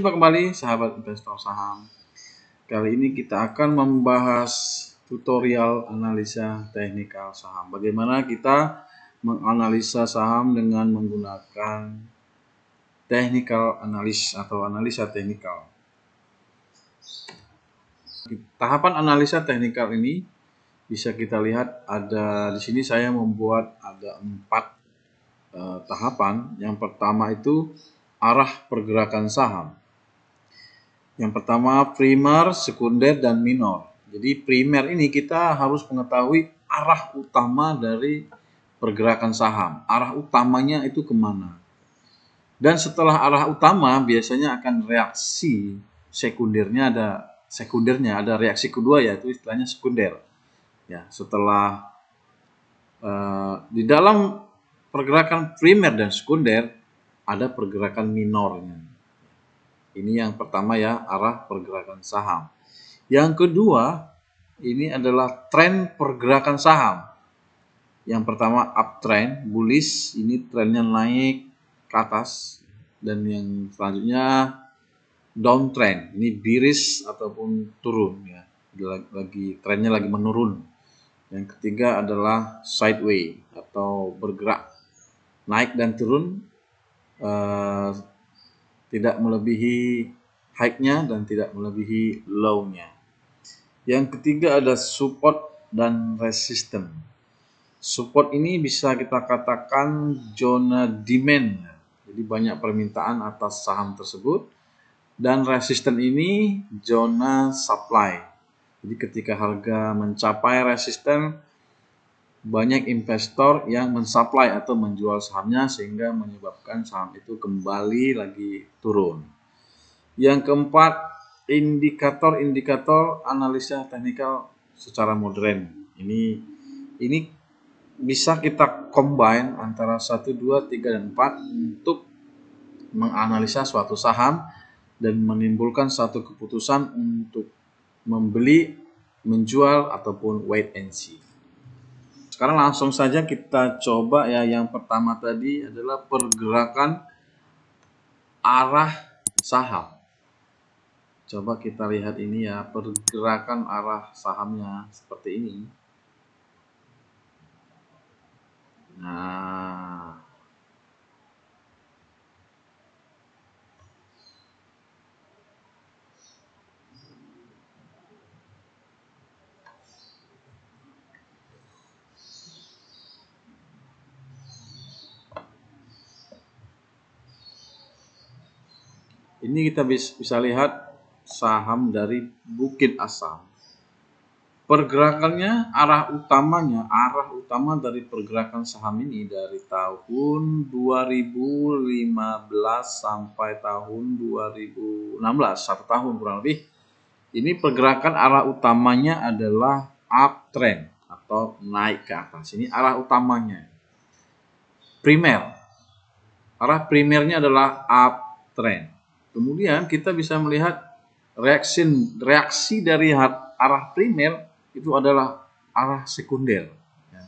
Berjumpa kembali sahabat investor saham. Kali ini kita akan membahas tutorial analisa teknikal saham. Bagaimana kita menganalisa saham dengan menggunakan technical analysis atau analisa teknikal. Tahapan analisa teknikal ini bisa kita lihat ada di sini saya membuat ada 4 tahapan. Yang pertama itu arah pergerakan saham. Yang pertama primer, sekunder, dan minor. Jadi primer ini kita harus mengetahui arah utama dari pergerakan saham. Arah utamanya itu kemana. Dan setelah arah utama biasanya akan reaksi sekundernya ada reaksi kedua yaitu istilahnya sekunder. Ya, setelah di dalam pergerakan primer dan sekunder ada pergerakan minornya. Ini yang pertama ya, arah pergerakan saham. Yang kedua, ini adalah tren pergerakan saham. Yang pertama uptrend, bullish, ini trennya naik ke atas. Dan yang selanjutnya downtrend, ini bearish ataupun turun ya. Trennya lagi menurun. Yang ketiga adalah sideways atau bergerak naik dan turun. Tidak melebihi high-nya dan tidak melebihi low-nya. Yang ketiga ada support dan resistance. Support ini bisa kita katakan zona demand. Jadi banyak permintaan atas saham tersebut. Dan resistance ini zona supply. Jadi ketika harga mencapai resistance, banyak investor yang mensupply atau menjual sahamnya sehingga menyebabkan saham itu kembali lagi turun. Yang keempat, indikator analisa teknikal secara modern. Ini bisa kita combine antara 1, 2, 3, dan 4 untuk menganalisa suatu saham dan menimbulkan satu keputusan untuk membeli, menjual, ataupun wait and see. Sekarang langsung saja kita coba ya. Yang pertama tadi adalah pergerakan arah saham. Coba kita lihat ini ya, pergerakan arah sahamnya seperti ini. Nah, ini kita bisa lihat saham dari Bukit Asam. Pergerakannya, arah utama dari pergerakan saham ini dari tahun 2015 sampai tahun 2016, 1 tahun kurang lebih. Ini pergerakan arah utamanya adalah uptrend atau naik ke atas. Ini arah utamanya. Primer. Arah primernya adalah uptrend. Kemudian kita bisa melihat reaksi dari arah primer itu adalah arah sekunder ya,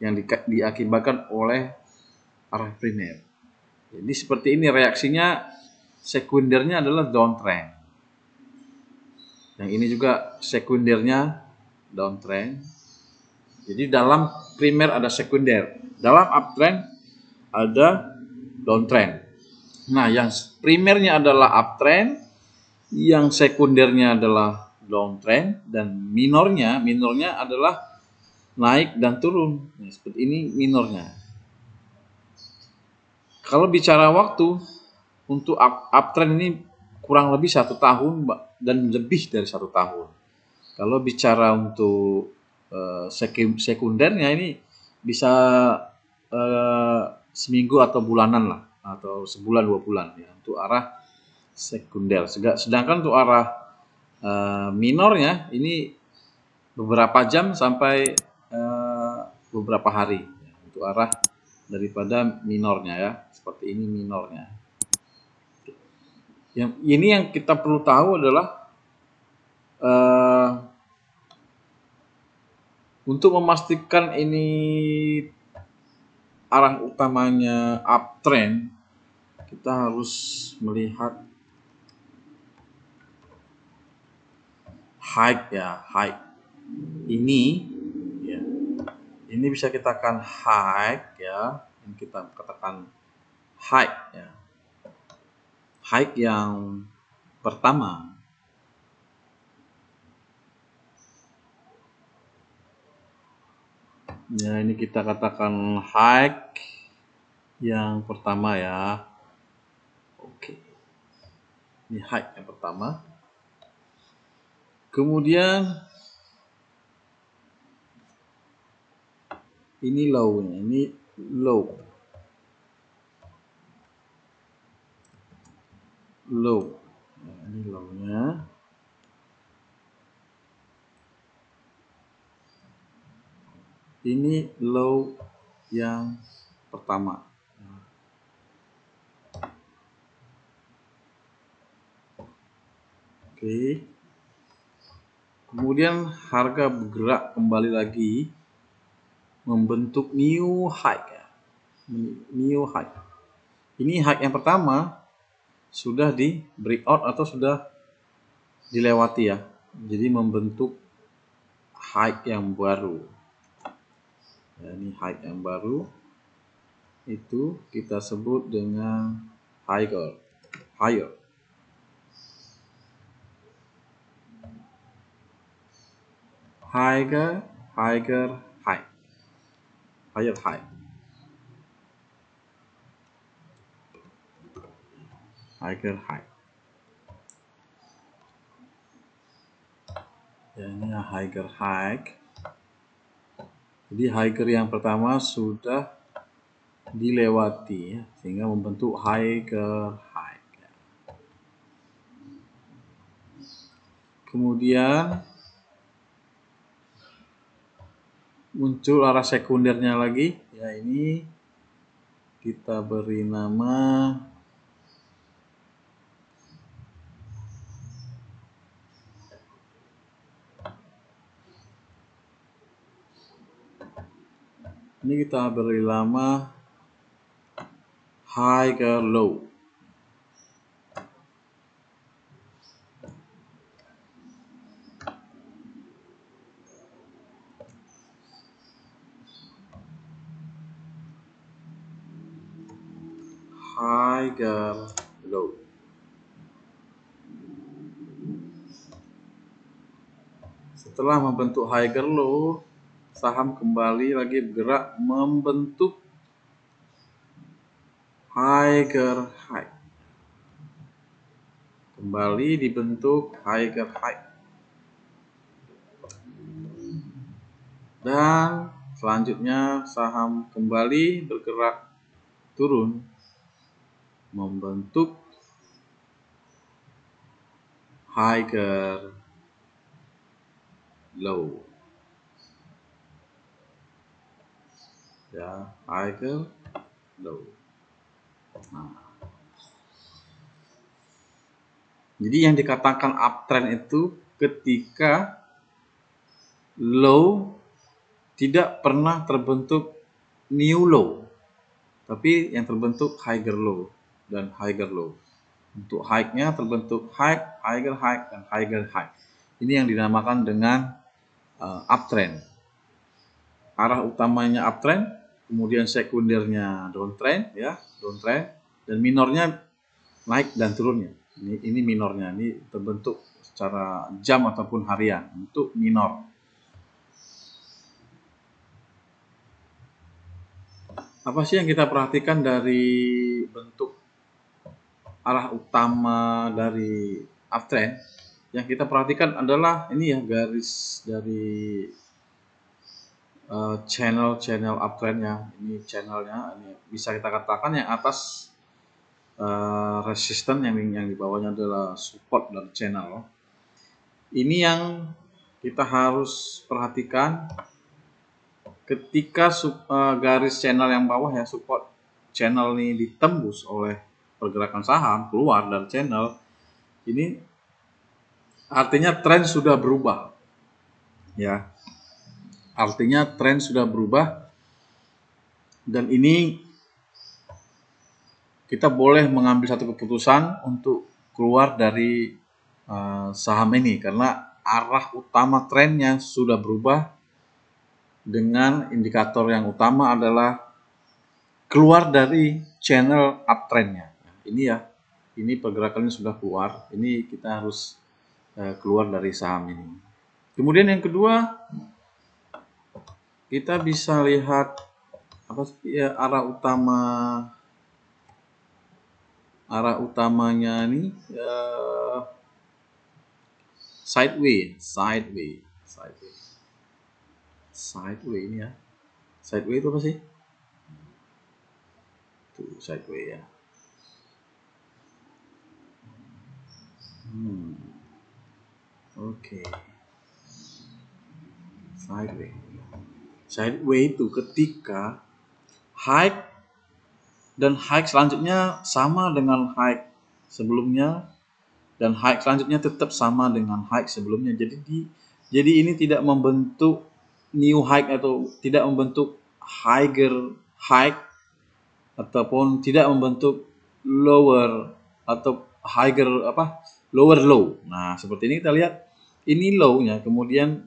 yang diakibatkan oleh arah primer. Jadi seperti ini reaksinya, sekundernya adalah downtrend. Yang ini juga sekundernya downtrend. Jadi dalam primer ada sekunder, dalam uptrend ada downtrend. Nah, yang primernya adalah uptrend, yang sekundernya adalah downtrend, dan minornya adalah naik dan turun. Nah, seperti ini minornya. Kalau bicara waktu untuk uptrend ini kurang lebih 1 tahun dan lebih dari 1 tahun. Kalau bicara untuk sekundernya ini bisa seminggu atau bulanan lah, atau sebulan 2 bulan ya untuk arah sekunder. Sedangkan untuk arah minornya ini beberapa jam sampai beberapa hari ya, untuk arah daripada minornya ya. Seperti ini minornya. Yang kita perlu tahu adalah untuk memastikan ini arah utamanya uptrend, kita harus melihat high ya, high. Ini ya. Ini bisa kita katakan high ya. Ini kita katakan high ya. High yang pertama. Ya, ini kita katakan high yang pertama ya. Oke. Ini high yang pertama. Kemudian ini low-nya, ini low. Low. Nah, ini low-nya. Ini low yang pertama. Oke. Kemudian harga bergerak kembali lagi membentuk new high ya. New high. Ini high yang pertama sudah di breakout atau sudah dilewati ya. Jadi membentuk high yang baru. Ya, ini high yang baru itu kita sebut dengan higher. Higher. Higher, higher, high. Higher high. Higher high. Ya, ini higher high. Jadi higher yang pertama sudah dilewati ya, sehingga membentuk higher high. Kemudian muncul arah sekundernya lagi ya, ini kita beri nama higher low. Higher low. Setelah membentuk higher low, saham kembali lagi bergerak membentuk higher high. Kembali dibentuk higher high. Dan selanjutnya saham kembali bergerak turun membentuk higher low. Ya, higher low. Nah. Jadi yang dikatakan uptrend itu ketika low tidak pernah terbentuk new low, tapi yang terbentuk higher low dan higher low. Untuk high-nya terbentuk high, higher high, dan higher high. Ini yang dinamakan dengan uptrend. Arah utamanya uptrend, kemudian sekundernya downtrend ya, downtrend, dan minornya naik dan turunnya. Ini minornya, ini terbentuk secara jam ataupun harian untuk minor. Apa sih yang kita perhatikan dari bentuk arah utama dari uptrend? Yang kita perhatikan adalah ini ya, garis dari channel uptrendnya. Ini channelnya, ini bisa kita katakan yang atas resisten, yang di bawahnya adalah support dan channel. Ini yang kita harus perhatikan ketika garis channel yang bawah ya, support channel ini ditembus oleh pergerakan saham keluar dari channel ini, artinya tren sudah berubah ya, artinya tren sudah berubah, dan ini kita boleh mengambil satu keputusan untuk keluar dari saham ini, karena arah utama trennya sudah berubah dengan indikator yang utama adalah keluar dari channel uptrendnya. Ini ya, ini pergerakannya sudah keluar. Ini kita harus keluar dari saham ini. Kemudian yang kedua, kita bisa lihat apa sih ya, arah utamanya ini sideway ini ya. Sideway itu apa sih? Tuh, sideway ya. Oke. Sideway itu ketika high dan high selanjutnya sama dengan high sebelumnya dan high selanjutnya tetap sama dengan high sebelumnya. Jadi ini tidak membentuk new high atau tidak membentuk higher high ataupun tidak membentuk lower atau higher lower low. Nah, seperti ini kita lihat ini low-nya, kemudian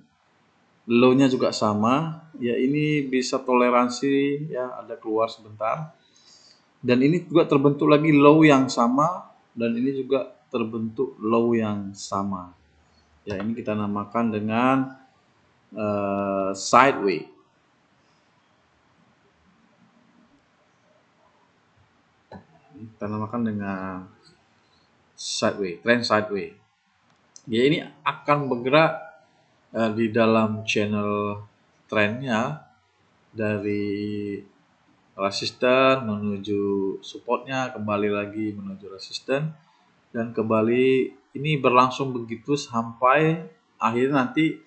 low-nya juga sama. Ya, ini bisa toleransi ya, ada keluar sebentar. Dan ini juga terbentuk lagi low yang sama dan ini juga terbentuk low yang sama. Ya, ini kita namakan dengan sideway. Kita namakan dengan sideway, trend sideway. Ya, ini akan bergerak di dalam channel trennya dari resisten menuju supportnya, kembali lagi menuju resisten, dan kembali ini berlangsung begitu sampai akhirnya nanti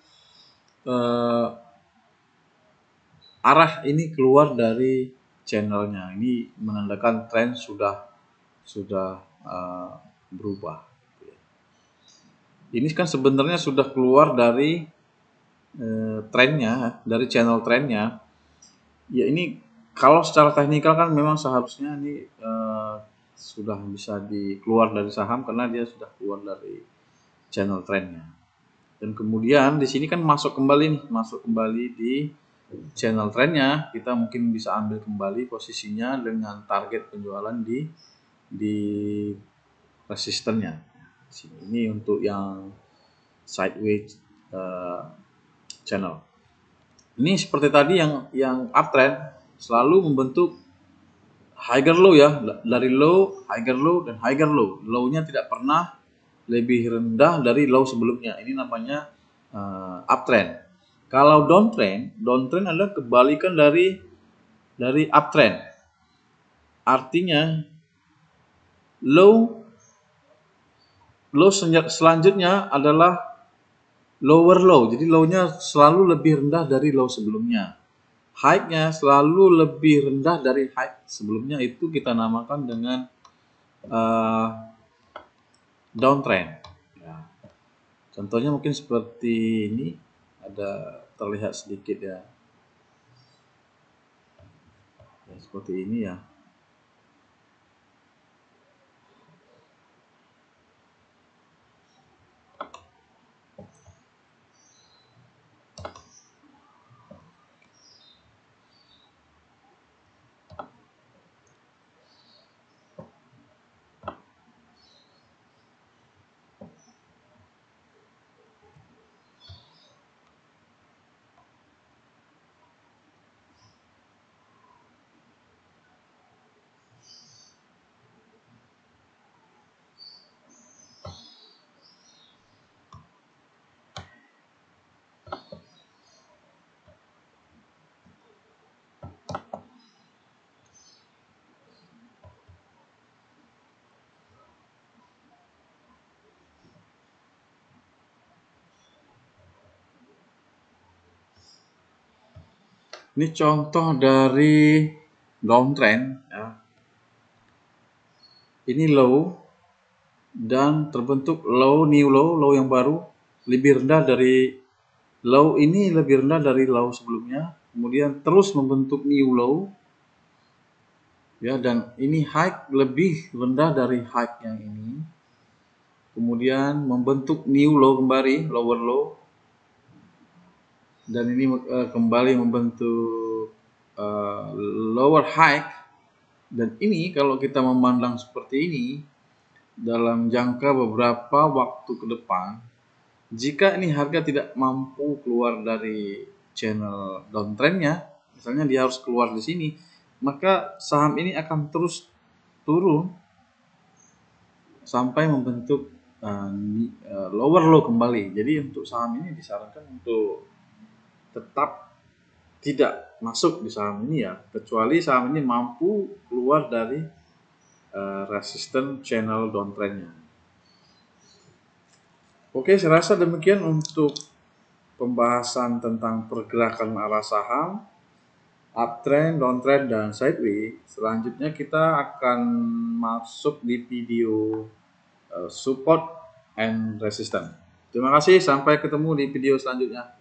arah ini keluar dari channelnya. Ini menandakan tren sudah berubah. Ini kan sebenarnya sudah keluar dari trennya, dari channel trennya. Ya, ini kalau secara teknikal kan memang seharusnya ini sudah bisa dikeluar dari saham karena dia sudah keluar dari channel trennya. Dan kemudian di sini kan masuk kembali di channel trennya. Kita mungkin bisa ambil kembali posisinya dengan target penjualan di resistennya. Ini untuk yang sideways channel. Ini seperti tadi yang uptrend selalu membentuk higher low ya, dari low, higher low, dan higher low. Low-nya tidak pernah lebih rendah dari low sebelumnya. Ini namanya uptrend. Kalau downtrend adalah kebalikan dari uptrend. Artinya low selanjutnya adalah lower low. Jadi low-nya selalu lebih rendah dari low sebelumnya. High-nya selalu lebih rendah dari high sebelumnya. Itu kita namakan dengan downtrend. Ya. Contohnya mungkin seperti ini, ada terlihat sedikit ya. Seperti ini ya. Ini contoh dari downtrend ya. Ini low dan terbentuk low, new low, low yang baru lebih rendah dari low ini, lebih rendah dari low sebelumnya. Kemudian terus membentuk new low ya, dan ini high lebih rendah dari high yang ini. kemudian membentuk new low kembali, lower low, dan ini kembali membentuk lower high. Dan ini kalau kita memandang seperti ini dalam jangka beberapa waktu ke depan, jika ini harga tidak mampu keluar dari channel downtrendnya, misalnya dia harus keluar di sini, maka saham ini akan terus turun sampai membentuk lower low kembali. Jadi untuk saham ini disarankan untuk tetap tidak masuk di saham ini ya, kecuali saham ini mampu keluar dari resisten channel downtrendnya. Oke, saya rasa demikian untuk pembahasan tentang pergerakan arah saham, uptrend, downtrend, dan sideways. Selanjutnya kita akan masuk di video support and resistance. Terima kasih, sampai ketemu di video selanjutnya.